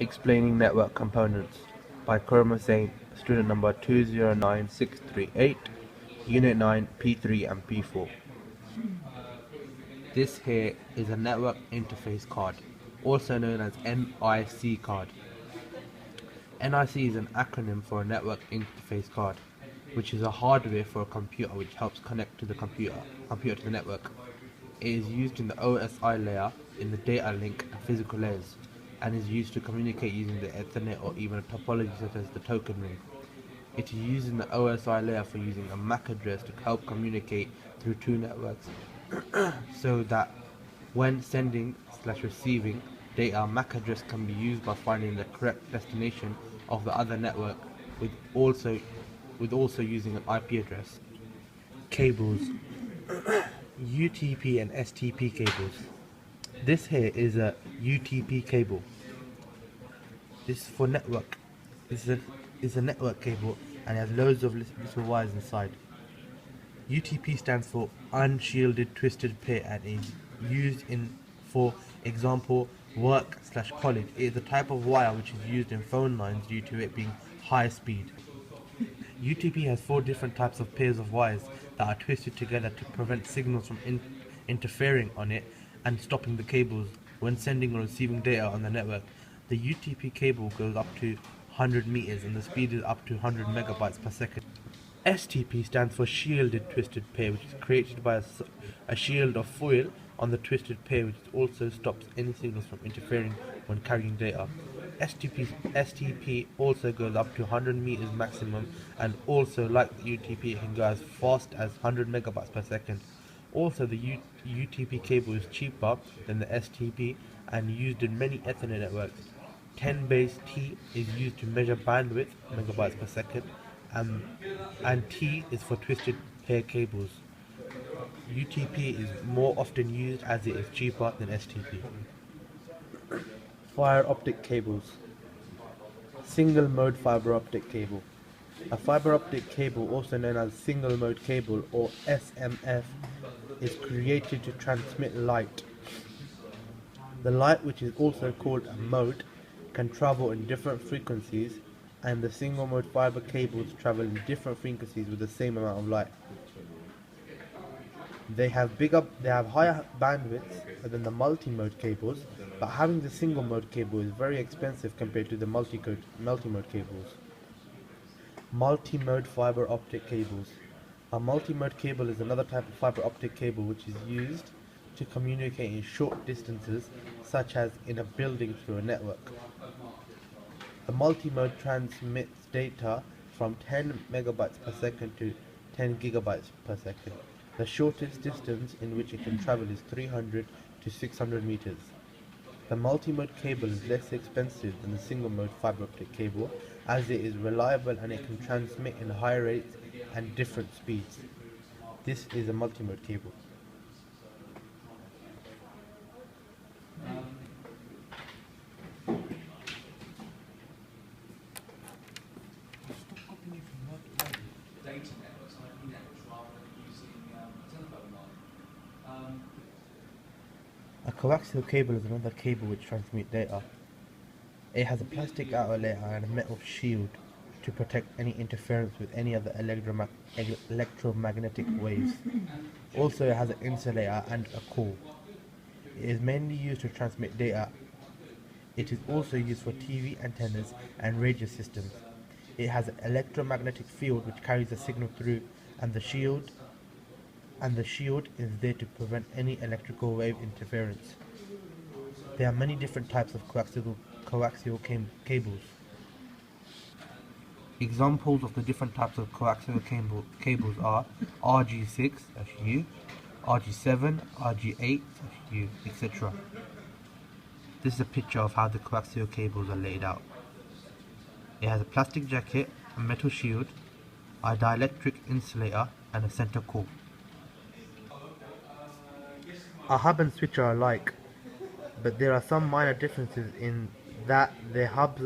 Explaining Network Components by Kurma Sain, student number 209638, Unit 9, P3 and P4. This here is a network interface card, also known as NIC card. NIC is an acronym for a network interface card, which is a hardware for a computer which helps connect to the computer to the network. It is used in the OSI layer, in the data link and physical layers, and is used to communicate using the Ethernet or even a topology such as the token ring. It is used in the OSI layer for using a MAC address to help communicate through two networks, so that when sending/receiving data, MAC address can be used by finding the correct destination of the other network, with also using an IP address. Cables. UTP and STP cables. This here is a UTP cable. This is for network. This is a network cable and it has loads of little wires inside. UTP stands for unshielded twisted pair and is used in, for example, work/college. It is a type of wire which is used in phone lines due to it being high speed. UTP has 4 different types of pairs of wires that are twisted together to prevent signals from interfering on it and stopping the cables when sending or receiving data on the network. The UTP cable goes up to 100 meters and the speed is up to 100 megabytes per second. STP stands for shielded twisted pair, which is created by a shield of foil on the twisted pair, which also stops any signals from interfering when carrying data. STP also goes up to 100 meters maximum, and also like the UTP it can go as fast as 100 megabytes per second. Also the UTP cable is cheaper than the STP and used in many Ethernet networks. 10 base T is used to measure bandwidth, megabytes per second, and T is for twisted pair cables. UTP is more often used as it is cheaper than STP. Fiber optic cables. Single mode fiber optic cable. A fiber optic cable, also known as single mode cable or SMF, is created to transmit light. The light, which is also called a mode, can travel in different frequencies, and the single mode fiber cables travel in different frequencies with the same amount of light. They have higher bandwidth than the multi-mode cables, but having the single mode cable is very expensive compared to the multi-mode cables. Multi-mode fiber optic cables. A multi-mode cable is another type of fiber optic cable which is used to communicate in short distances, such as in a building through a network. The multi-mode transmits data from 10 megabytes per second to 10 gigabytes per second. The shortest distance in which it can travel is 300 to 600 meters. The multi-mode cable is less expensive than the single-mode fiber optic cable, as it is reliable and it can transmit in high rates and different speeds. This is a multi-mode cable. Data networks, IP networks, rather than using a telephone line. A coaxial cable is another cable which transmits data. It has a plastic outer layer and a metal shield to protect any interference with any other electromagnetic waves. Also, it has an insulator and a core. It is mainly used to transmit data. It is also used for TV antennas and radio systems. It has an electromagnetic field which carries the signal through, and the shield is there to prevent any electrical wave interference. There are many different types of coaxial cables. Examples of the different types of coaxial cables are RG6, that's U, RG7, RG8, that's U, etc. This is a picture of how the coaxial cables are laid out. It has a plastic jacket, a metal shield, a dielectric insulator, and a center core. A hub and switch are alike, but there are some minor differences in that their hubs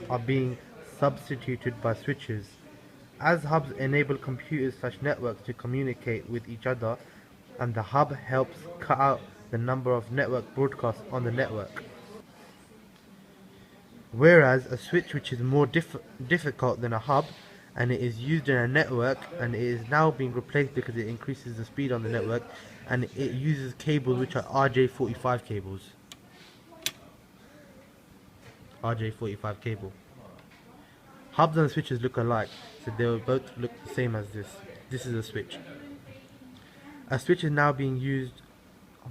are being substituted by switches. As hubs enable computers/networks to communicate with each other, and the hub helps cut out the number of network broadcasts on the network. Whereas a switch which is more difficult than a hub, and it is used in a network, and it is now being replaced because it increases the speed on the network, and it uses cables which are RJ45 cables. RJ45 cable. Hubs and switches look alike, so they will both look the same as this. This is a switch. A switch is now being used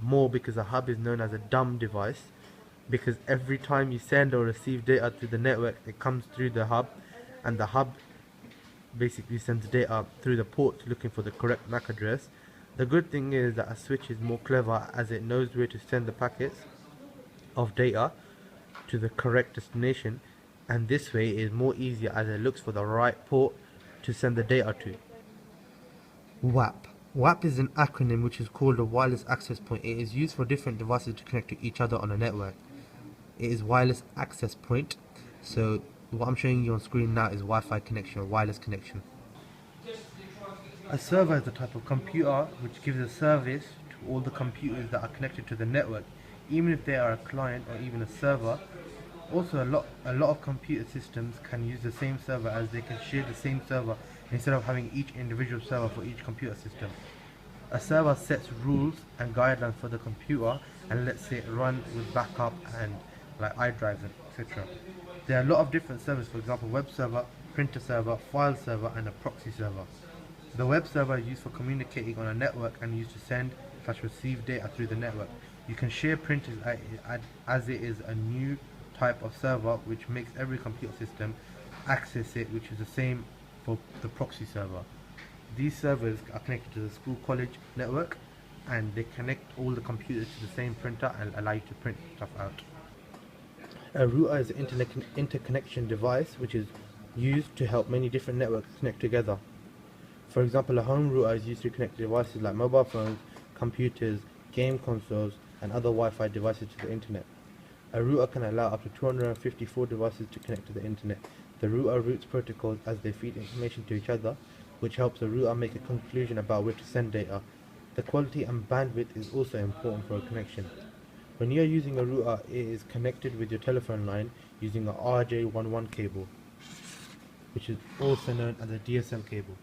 more because a hub is known as a dumb device, because every time you send or receive data through the network, it comes through the hub, and the hub basically sends data through the port looking for the correct MAC address. The good thing is that a switch is more clever, as it knows where to send the packets of data to the correct destination, and this way it is more easier as it looks for the right port to send the data to. WAP. WAP is an acronym which is called a wireless access point. It is used for different devices to connect to each other on a network. It is wireless access point. So what I'm showing you on screen now is Wi-Fi connection or wireless connection. A server is a type of computer which gives a service to all the computers that are connected to the network, even if they are a client or even a server. Also, a lot of computer systems can use the same server, as they can share the same server instead of having each individual server for each computer system. A server sets rules and guidelines for the computer and lets it run with backup and like iDrives, etc. There are a lot of different servers, for example web server, printer server, file server and a proxy server. The web server is used for communicating on a network and used to send / receive data through the network. You can share printers as it is a new type of server which makes every computer system access it, which is the same for the proxy server. These servers are connected to the school college network, and they connect all the computers to the same printer and allow you to print stuff out. A router is an interconnection device which is used to help many different networks connect together. For example, a home router is used to connect devices like mobile phones, computers, game consoles and other Wi-Fi devices to the internet. A router can allow up to 254 devices to connect to the internet. The router routes protocols as they feed information to each other, which helps the router make a conclusion about where to send data. The quality and bandwidth is also important for a connection. When you are using a router, it is connected with your telephone line using a RJ11 cable, which is also known as a DSL cable.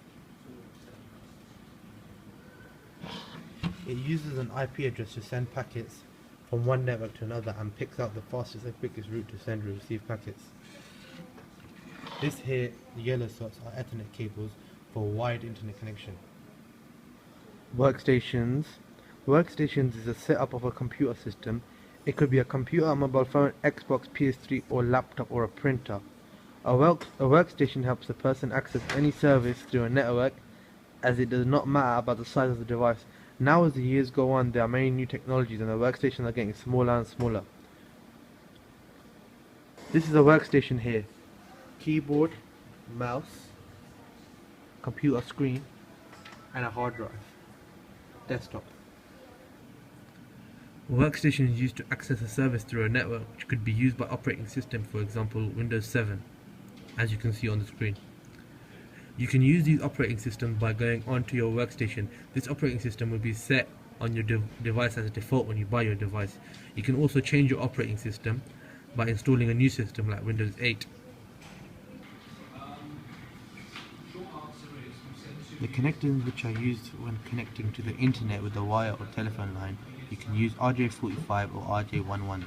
It uses an IP address to send packets from one network to another and picks out the fastest and quickest route to send or receive packets. This here, the yellow slots, are Ethernet cables for wide internet connection. Workstations. Workstations is a setup of a computer system. It could be a computer, a mobile phone, Xbox, PS3 or laptop or a printer. A workstation helps the person access any service through a network, as it does not matter about the size of the device. Now as the years go on, there are many new technologies and the workstations are getting smaller and smaller. This is a workstation here. Keyboard, mouse, computer screen and a hard drive. Desktop. A workstation is used to access a service through a network, which could be used by operating system, for example Windows 7, as you can see on the screen. You can use these operating systems by going onto your workstation. This operating system will be set on your device as a default when you buy your device. You can also change your operating system by installing a new system like Windows 8. The connectors which are used when connecting to the internet with a wire or telephone line, you can use RJ45 or RJ11.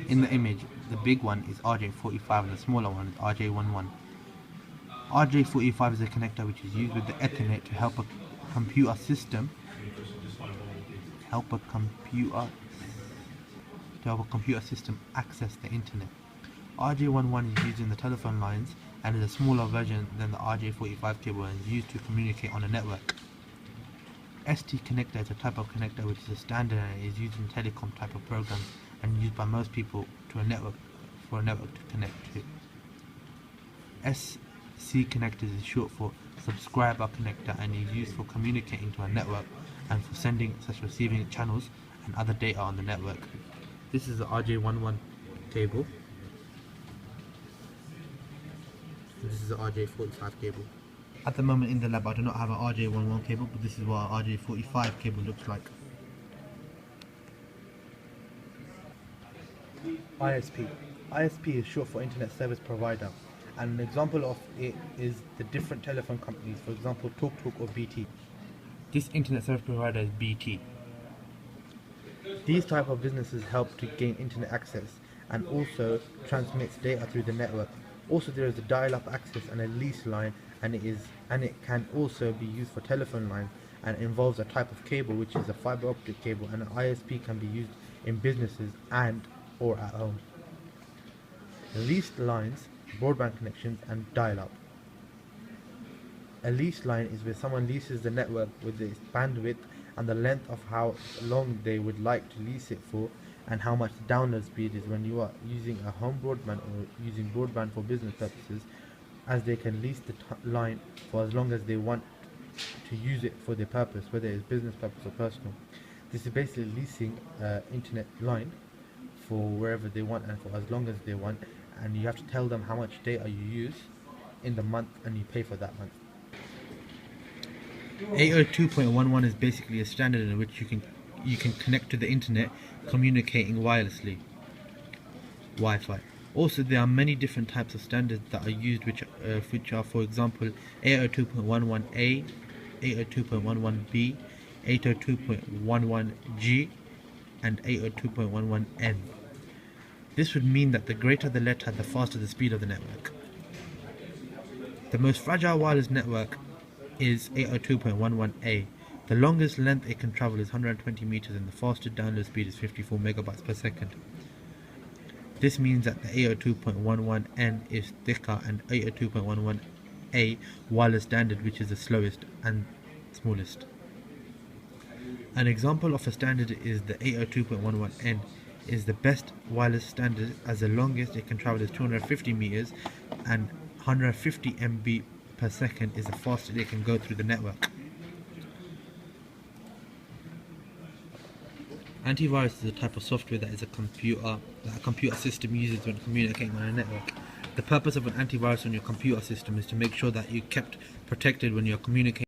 In the image, the big one is RJ45 and the smaller one is RJ11. RJ45 is a connector which is used with the Ethernet to help a computer system access the internet. RJ11 is used in the telephone lines and is a smaller version than the RJ45 cable and is used to communicate on a network. ST connector is a type of connector which is a standard and is used in telecom type of programs and used by most people to a network for a network to connect to. SC connectors is short for subscriber connector and is used for communicating to a network and for sending / receiving channels and other data on the network. This is the RJ11 cable. This is the RJ45 cable. At the moment in the lab I do not have an RJ11 cable, but this is what our RJ45 cable looks like. ISP. ISP is short for Internet Service Provider, and an example of it is the different telephone companies, for example TalkTalk or BT. This Internet Service Provider is BT. These type of businesses help to gain internet access and also transmits data through the network. Also there is a dial-up access and a lease line, and it can also be used for telephone lines, and involves a type of cable which is a fiber optic cable, and an ISP can be used in businesses and or at home. Leased lines, broadband connections and dial-up. A lease line is where someone leases the network with its bandwidth and the length of how long they would like to lease it for, and how much the download speed is when you are using a home broadband or using broadband for business purposes, as they can lease the line for as long as they want to use it for their purpose, whether it's business purpose or personal. This is basically leasing internet line for wherever they want and for as long as they want, and you have to tell them how much data you use in the month and you pay for that month. 802.11 is basically a standard in which you can connect to the internet communicating wirelessly, Wi-Fi. Also there are many different types of standards that are used which are for example 802.11a, 802.11b, 802.11g and 802.11n. This would mean that the greater the letter, the faster the speed of the network. The most fragile wireless network is 802.11a. The longest length it can travel is 120 meters and the fastest download speed is 54 megabytes per second. This means that the 802.11n is thicker, and 802.11a wireless standard, which is the slowest and smallest. An example of a standard is the 802.11n is the best wireless standard, as the longest it can travel is 250 meters and 150 MB per second is the fastest it can go through the network. Antivirus is a type of software that a computer system uses when communicating on a network. The purpose of an antivirus on your computer system is to make sure that you're kept protected when you're communicating